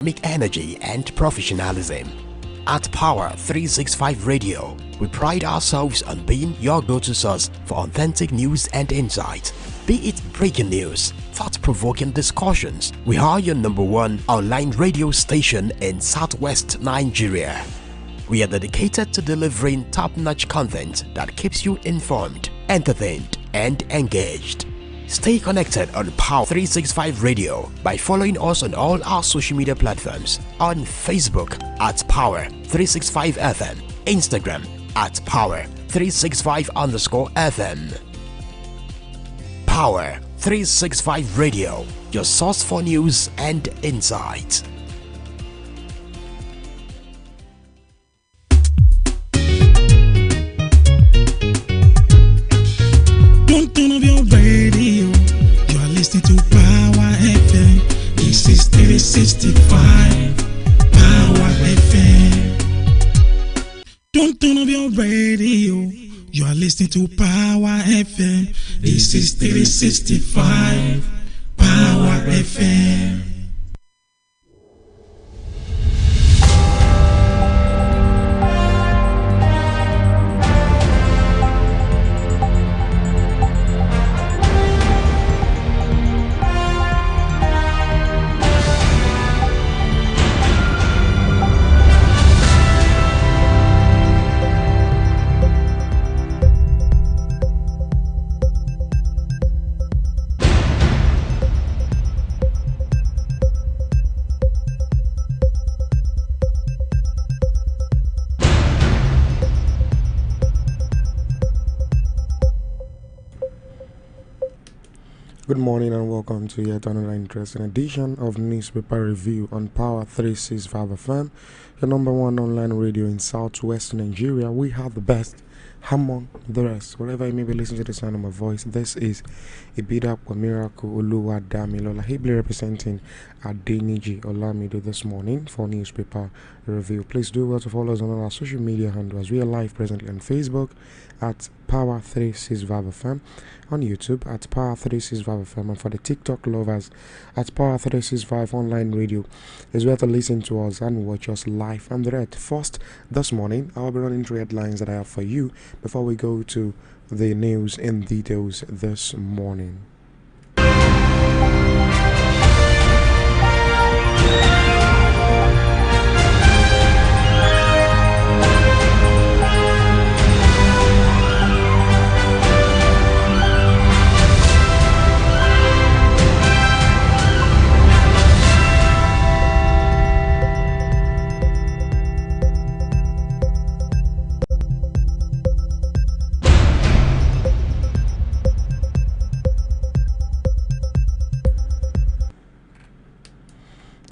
Dynamic energy and professionalism. At Power 365 Radio, we pride ourselves on being your go-to source for authentic news and insight. Be it breaking news, thought-provoking discussions, we are your #1 online radio station in Southwest Nigeria. We are dedicated to delivering top-notch content that keeps you informed, entertained, and engaged. Stay connected on Power 365 Radio by following us on all our social media platforms. On Facebook at Power 365 FM, Instagram at Power 365_FM. Power 365 Radio, your source for news and insight. Don't turn off your radio. You are listening to Power FM. This is 365 Power FM. Don't turn off your radio. You are listening to Power FM. This is 365 Power FM. Good morning and welcome to yet another interesting edition of Newspaper Review on Power 365 FM, your #1 online radio in Southwest Nigeria. We have the best among the rest. Wherever you may be listening to the sound of my voice, this is Ibidakwa Miracle Oluwa Damilola, ably representing Adeniji Olamido this morning for Newspaper Review. Please do well to follow us on all our social media handles. We are live presently on Facebook at Power 365 FM, on YouTube at Power 365 FM, and for the TikTok lovers at Power 365 Online Radio is where to listen to us and watch us live and direct. First, this morning, I'll be running through headlines that I have for you before we go to the news in details this morning.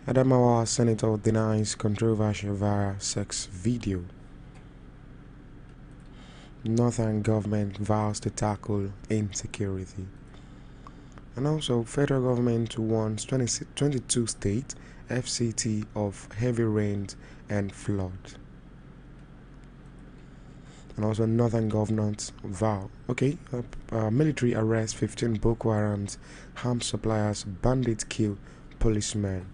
Adamawa Senator denies controversial via sex video. Northern government vows to tackle insecurity. And also, federal government warns 22 state FCT of heavy rains and flood. And also, northern government vow. Military arrest 15 Boko Haram's arms suppliers, bandits kill policemen.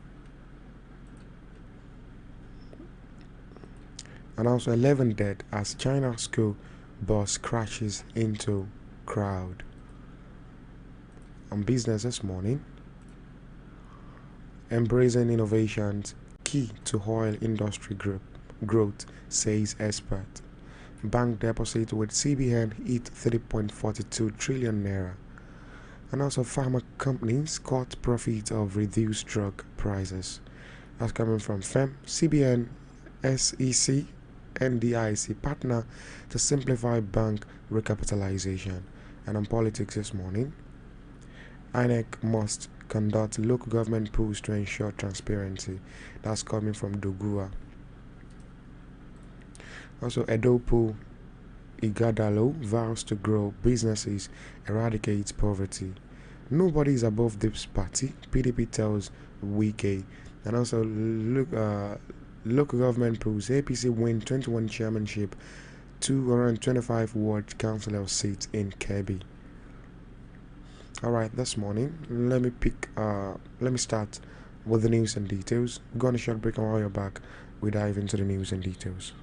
And also 11 dead as China school bus crashes into crowd. On business this morning, embracing innovations key to oil industry growth, says expert. Bank deposit with CBN hit 3.42 trillion naira. And also pharma companies cut profit of reduced drug prices. That's coming from FEM, CBN, SEC, NDIC partner to simplify bank recapitalization. And on politics this morning, INEC must conduct local government polls to ensure transparency. That's coming from Dogua. Also, Edopo Igadalo vows to grow businesses, eradicate poverty. Nobody is above this party, PDP tells Wike. And also, local government polls, APC win 21 chairmanship, 225 ward councillor seats in Kebbi. Alright, this morning, let me start with the news and details. We're going to short break, and while you're back, we dive into the news and details.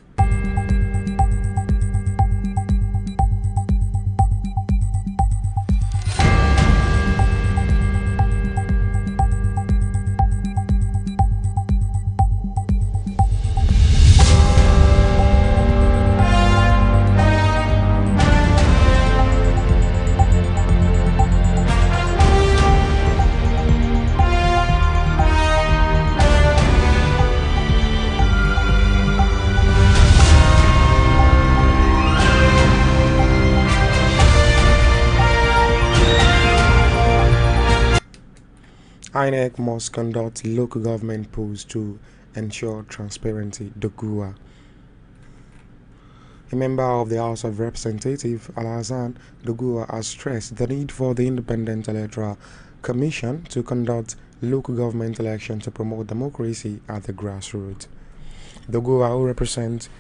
INEC must conduct local government polls to ensure transparency. Dogua. A member of the House of Representatives, Alhassan Dogua, has stressed the need for the Independent Electoral Commission to conduct local government elections to promote democracy at the grassroots. Dogua, who represents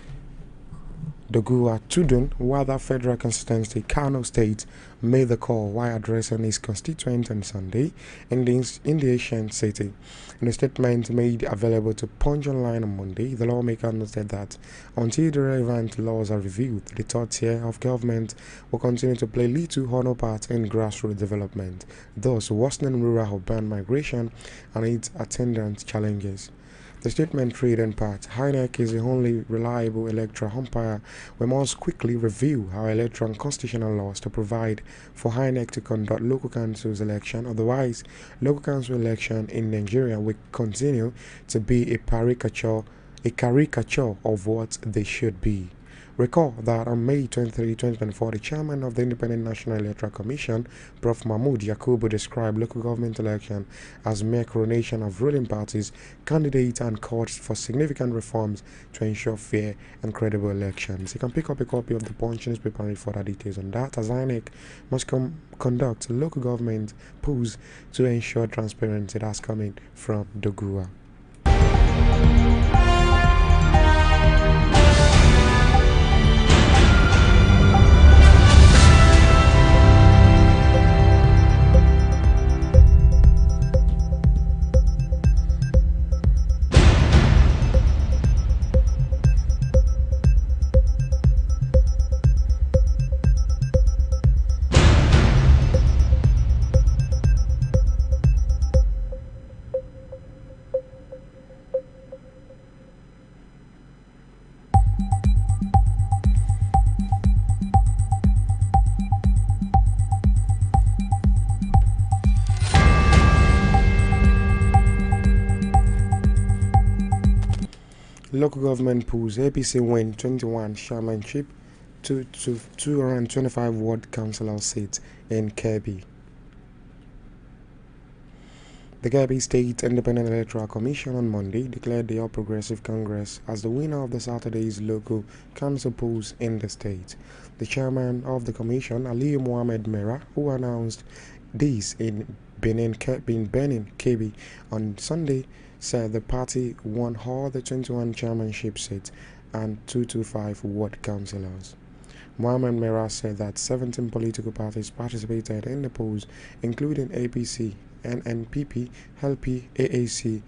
Dogua Tudun, Wada Federal Constituency, Kano State, made the call while addressing his constituents on Sunday in the ancient city. In a statement made available to Punch Online on Monday, the lawmaker noted that until the relevant laws are reviewed, the third tier of government will continue to play little or no part in grassroots development, thus worsening rural-urban migration and its attendant challenges. The statement read in part, INEC is the only reliable electoral umpire. We must quickly review our electoral and constitutional laws to provide for INEC to conduct local councils election. Otherwise, local council election in Nigeria will continue to be a caricature of what they should be. Recall that on May 23, 2024, the chairman of the Independent National Electoral Commission, Prof. Mahmoud Yakubu, described local government election as mere coronation of ruling parties, candidates, and called for significant reforms to ensure fair and credible elections. You can pick up a copy of the Punch newspaper and read further details on that, as INEC must conduct local government polls to ensure transparency. That's coming from Dogua. Local government polls. APC win 21 chairmanship to 225 ward councillor seats in Kebbi. The Kebbi State Independent Electoral Commission on Monday declared the All Progressive Congress as the winner of the Saturday's local council polls in the state. The chairman of the commission, Ali Mohamed Mera, who announced this in Benin, Kebbi on Sunday, said the party won all the 21 chairmanship seats and 225 ward councillors. Mohamed Mera said that 17 political parties participated in the polls, including APC, NNPP, LP, AAC,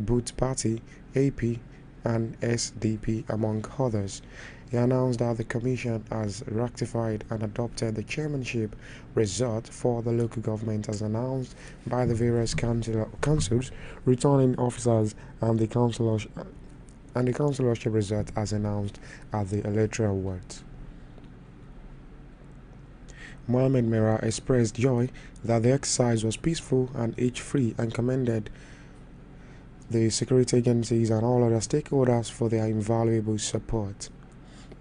Boot Party, AP, and SDP, among others. He announced that the Commission has ratified and adopted the chairmanship result for the local government as announced by the various councils, returning officers, and the councillorship result as announced at the electoral wards. Mohamed Mera expressed joy that the exercise was peaceful and age-free and commended the security agencies and all other stakeholders for their invaluable support.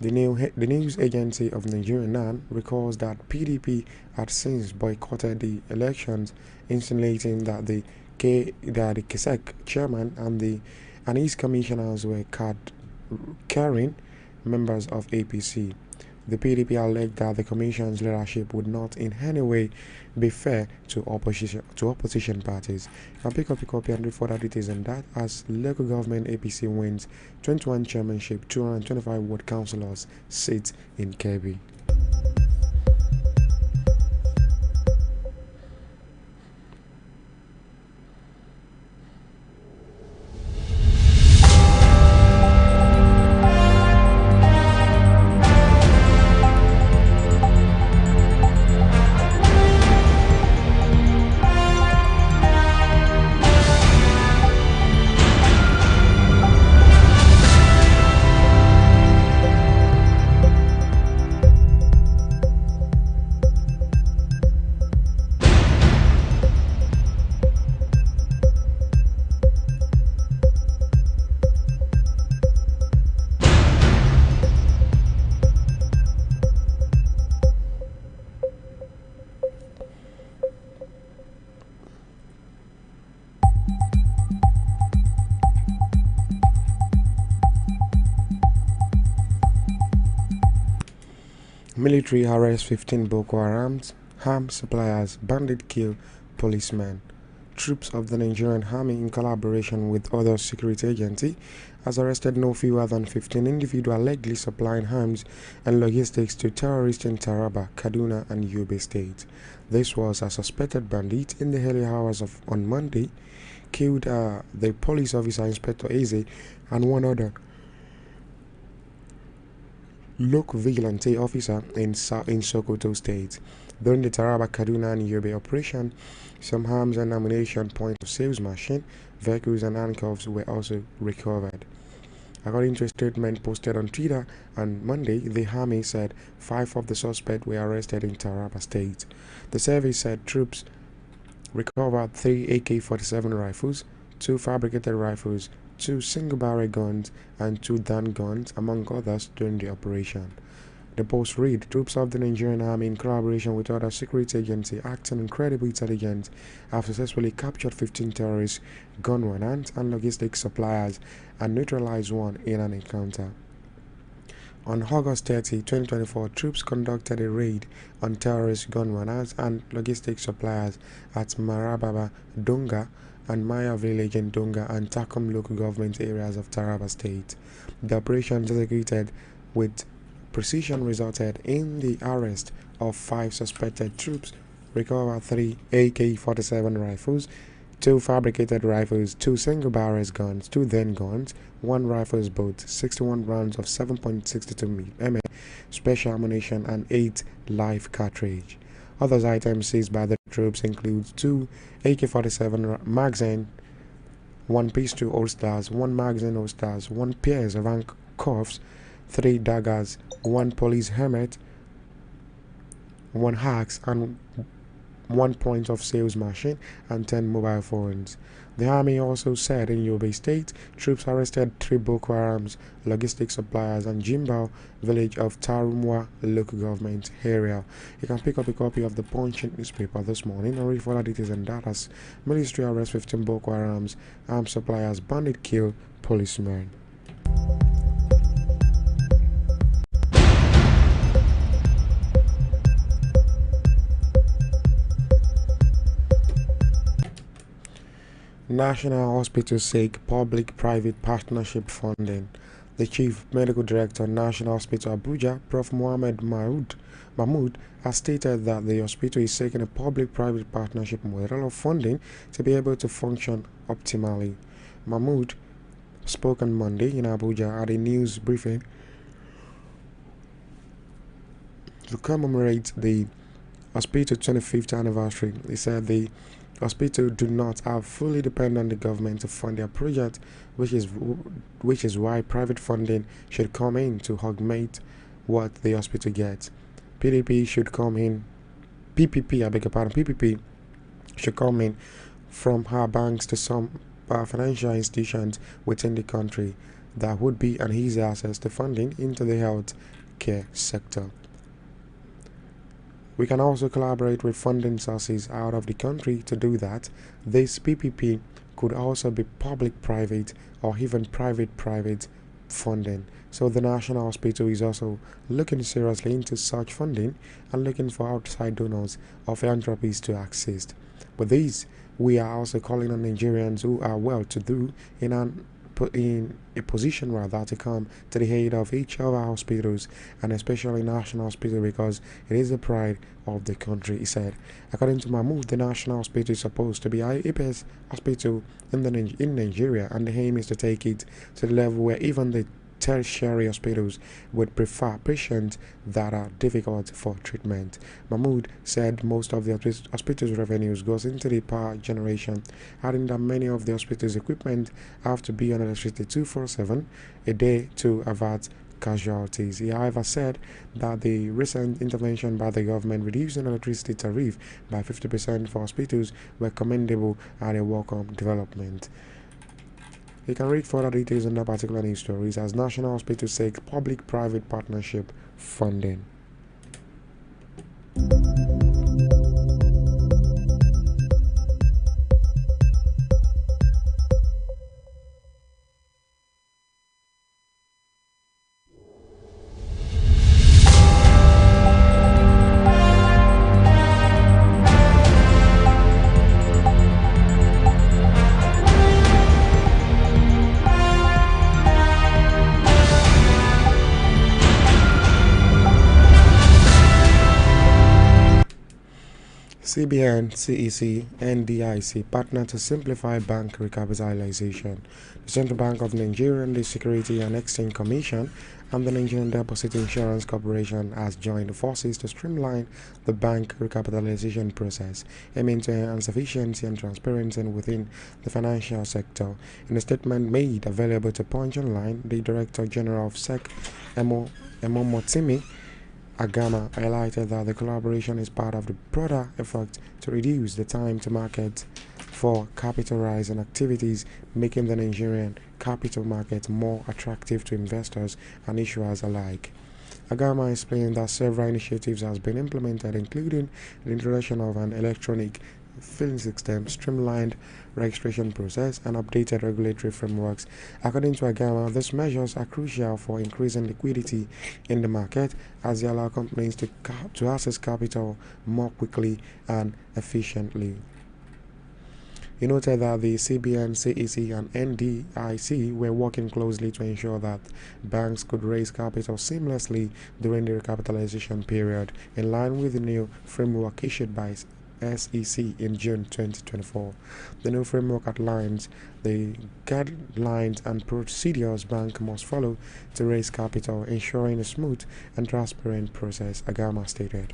The news agency of Nigeria NAN recalls that PDP had since boycotted the elections, insinuating that the KSEC chairman and his commissioners were card-carrying members of APC. The PDP alleged that the Commission's leadership would not in any way be fair to opposition parties. You can pick up a copy and read further details on that as local government APC wins 21 chairmanship, 225 ward councillors seats in Kebbi. Military arrest 15 Boko Haram's arms suppliers, bandit kill policemen. Troops of the Nigerian Army, in collaboration with other security agencies, has arrested no fewer than 15 individuals allegedly supplying arms and logistics to terrorists in Taraba, Kaduna, and Yobe State. This was a suspected bandit in the early hours of on Monday killed the police officer Inspector Eze and one other local vigilante officer in Sokoto State. During the Taraba, Kaduna, and Yobe operation, some arms and ammunition, point of sales machine, vehicles, and handcuffs were also recovered. According to a statement posted on Twitter on Monday, the army said 5 of the suspects were arrested in Taraba State. The service said troops recovered 3 AK-47 rifles, 2 fabricated rifles, 2 single-barrel guns, and 2 Dan guns, among others, during the operation. The post read, troops of the Nigerian Army, in collaboration with other security agencies acting incredibly intelligent, have successfully captured 15 terrorists, gun runners, and logistics suppliers, and neutralized one in an encounter. On August 30, 2024, troops conducted a raid on terrorist gun runners and logistics suppliers at Marababa, Donga, and Maya village in Donga and Takum local government areas of Taraba State. The operations executed with precision resulted in the arrest of 5 suspected troops, recovered 3 AK-47 rifles, 2 fabricated rifles, 2 single-barrel guns, 2 then guns, 1 rifle's bolt, 61 rounds of 7.62 mm special ammunition, and 8 live cartridge. Other items seized by the troops include 2 AK-47 magazine, 1 pistol holsters, 1 magazine holsters, 1 pairs of handcuffs, 3 daggers, 1 police helmet, 1 axe, and 1 point of sales machine, and 10 mobile phones. The army also said in Yobe State, troops arrested 3 Boko Haram's logistics suppliers and Jimbao village of Tarumwa local government area. You can pick up a copy of the Punch newspaper this morning and read further details on that as military arrest 15 Boko Haram's arms suppliers, bandit kill policemen. National Hospital seek public-private partnership funding. The Chief Medical Director, National Hospital Abuja, Prof. Mohammed Mahmood, has stated that the hospital is seeking a public-private partnership model of funding to be able to function optimally. Mahmood spoke on Monday in Abuja at a news briefing to commemorate the hospital's 25th anniversary. He said the hospital do not have fully depend on the government to fund their project, which is why private funding should come in to augment what the hospital gets. PPP should come in. PPP should come in from our banks to some financial institutions within the country. That would be an easy access to funding into the health care sector. We can also collaborate with funding sources out of the country to do that. This PPP could also be public-private or even private-private funding. So the National Hospital is also looking seriously into such funding and looking for outside donors or philanthropies to assist. With this, we are also calling on Nigerians who are well-to-do in a position rather to come to the aid of each of our hospitals, and especially National Hospital, because it is the pride of the country, he said. According to Mahmood, the National Hospital is supposed to be a best hospital in Nigeria, and the aim is to take it to the level where even the tertiary hospitals would prefer patients that are difficult for treatment. Mahmood said most of the hospital's revenues goes into the power generation, adding that many of the hospital's equipment have to be on electricity 24/7 a day to avert casualties. He, however, said that the recent intervention by the government reducing electricity tariff by 50% for hospitals were commendable and a welcome development. You can read further details on that particular news stories as National Hospital seeks public-private partnership funding. CBN, CEC, and DIC partner to simplify bank recapitalization. The Central Bank of Nigeria, the Security and Exchange Commission, and the Nigerian Deposit Insurance Corporation has joined forces to streamline the bank recapitalization process, aiming to enhance efficiency and transparency within the financial sector. In a statement made available to Punch Online, the Director General of SEC, Motimi Agama, highlighted that the collaboration is part of the broader effort to reduce the time to market for capital raising activities, making the Nigerian capital market more attractive to investors and issuers alike. Agama explained that several initiatives have been implemented, including the introduction of an electronic filing system, streamlined registration process, and updated regulatory frameworks. According to Agama, these measures are crucial for increasing liquidity in the market as they allow companies to access capital more quickly and efficiently. He noted that the CBN, CEC, and NDIC were working closely to ensure that banks could raise capital seamlessly during the recapitalization period, in line with the new framework issued by SEC in June 2024. The new framework outlines the guidelines and procedures banks must follow to raise capital, ensuring a smooth and transparent process, Agama stated.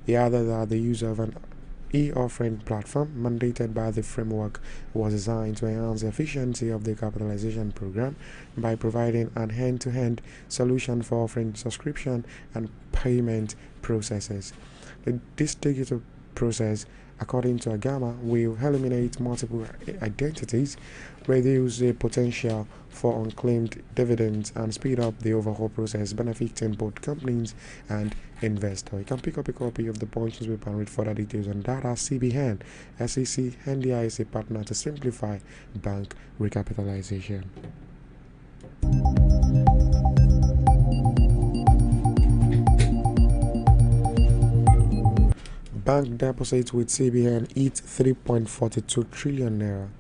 He added that the use of an e-offering platform mandated by the framework was designed to enhance the efficiency of the capitalization program by providing an end-to-end solution for offering subscription and payment processes. This digital process, according to Agama, will eliminate multiple identities, reduce the potential for unclaimed dividends, and speed up the overall process, benefiting both companies and investors. You can pick up a copy of the Punch newspaper and read further details on that as CBN, SEC, and DIC partner to simplify bank recapitalization. Bank deposits with CBN hit 3.42 trillion naira.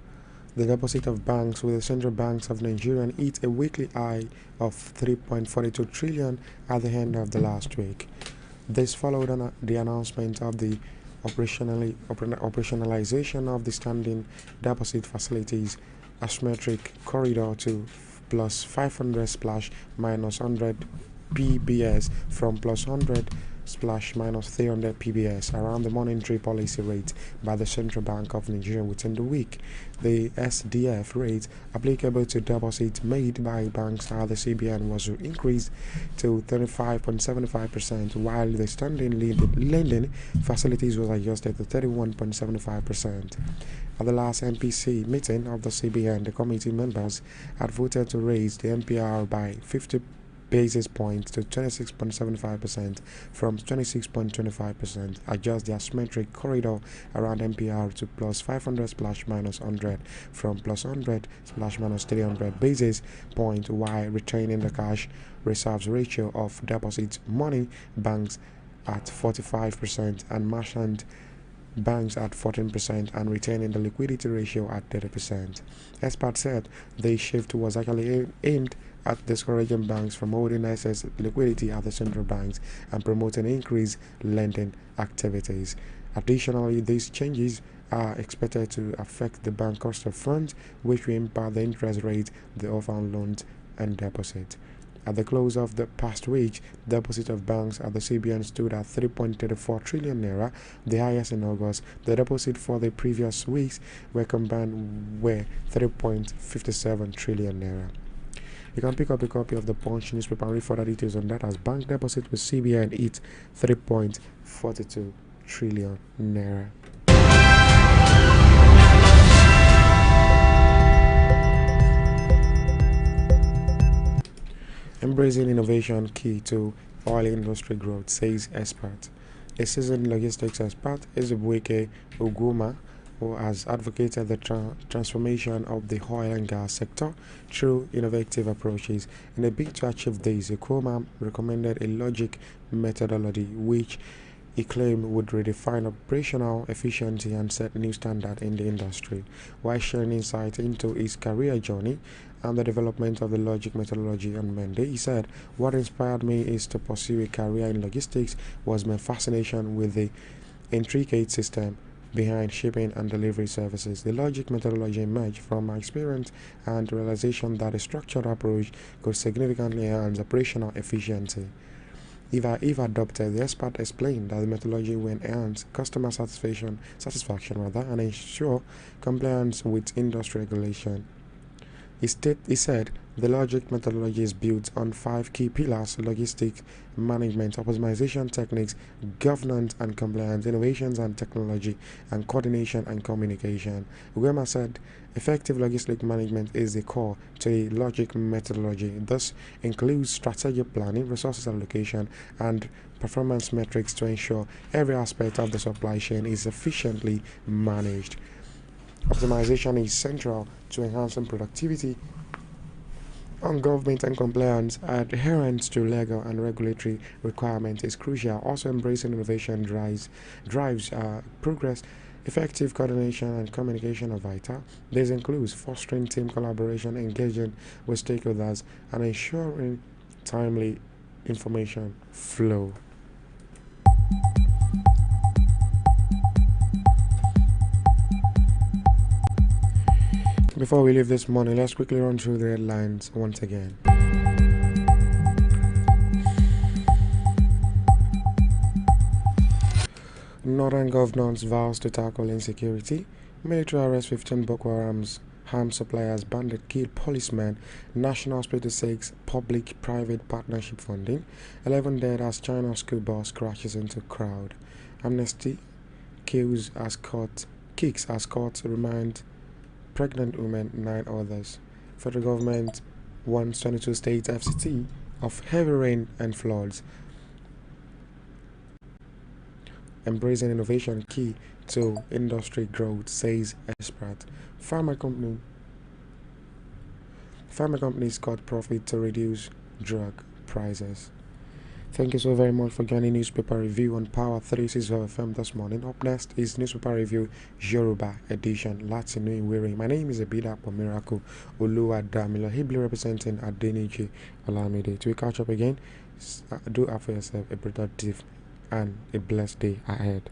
The deposit of banks with the central banks of Nigeria hit a weekly high of 3.42 trillion at the end of the last week. This followed the announcement of the operationalization of the standing deposit facilities asymmetric corridor to plus 500 splash minus 100 PBS from plus 100 splash minus 300 PBS around the monetary policy rate by the Central Bank of Nigeria within the week. The SDF rate applicable to deposits made by banks at the CBN was increased to 35.75%, while the standing lending facilities was adjusted to 31.75%. At the last MPC meeting of the CBN, the committee members had voted to raise the MPR by 50 basis points to 26.75% from 26.25%, adjust the asymmetric corridor around MPR to plus 500 splash minus 100 from plus 100 splash minus 300 basis point, while retaining the cash reserves ratio of deposit money banks at 45% and merchant banks at 14% and retaining the liquidity ratio at 30%. Experts said the shift was actually aimed at discouraging banks from holding excess liquidity at the central banks and promoting increased lending activities. Additionally, these changes are expected to affect the bank cost of funds, which will impact the interest rate they offer on loans and deposits. At the close of the past week, the deposit of banks at the CBN stood at 3.34 trillion naira, the highest in August. The deposit for the previous weeks were combined were 3.57 trillion naira. You can pick up a copy of the Punch newspaper and read further details on that as bank deposit with CBN hit 3.42 trillion naira. Embracing innovation key to oil industry growth, says expert. A seasoned logistics expert, Ezebweke Oguma, who has advocated the transformation of the oil and gas sector through innovative approaches. In a bid to achieve this, Oguma recommended a logic methodology which he claimed would redefine operational efficiency and set new standards in the industry. While sharing insight into his career journey and the development of the logic methodology on Monday, he said, "What inspired me is to pursue a career in logistics was my fascination with the intricate system behind shipping and delivery services. The logic methodology emerged from my experience and realization that a structured approach could significantly enhance operational efficiency. If adopted, the expert explained that the methodology will enhance customer satisfaction and ensure compliance with industry regulation. He said the logic methodology is built on 5 key pillars: logistics, management, optimization techniques, governance and compliance, innovations and technology, and coordination and communication. Uema said effective logistic management is the core to the logic methodology. This includes strategic planning, resources allocation, and performance metrics to ensure every aspect of the supply chain is efficiently managed. Optimization is central to enhancing productivity on government and compliance. Adherence to legal and regulatory requirements is crucial. Also, embracing innovation drives progress. Effective coordination and communication are vital. This includes fostering team collaboration, engaging with stakeholders, and ensuring timely information flow. Before we leave this morning, let's quickly run through the headlines once again. Northern governors vows to tackle insecurity. Military arrest 15 Boko Haram's arms suppliers, bandit kill policemen. National hospital seeks public-private partnership funding. 11 dead as China school bus crashes into crowd. Amnesty kicks as court remand pregnant women, 9 others. Federal government warns 22 states FCT of heavy rain and floods. Embracing innovation key to industry growth, says expert. Pharma companies cut profit to reduce drug prices. Thank you so very much for joining newspaper review on Power 365 FM this morning. Up next is newspaper review Yoruba edition. Latin Iwere. My name is Abida Miracle Oluwadamilo, ably representing Adeniji Olamide. Till we catch up again, do have for yourself a productive and a blessed day ahead.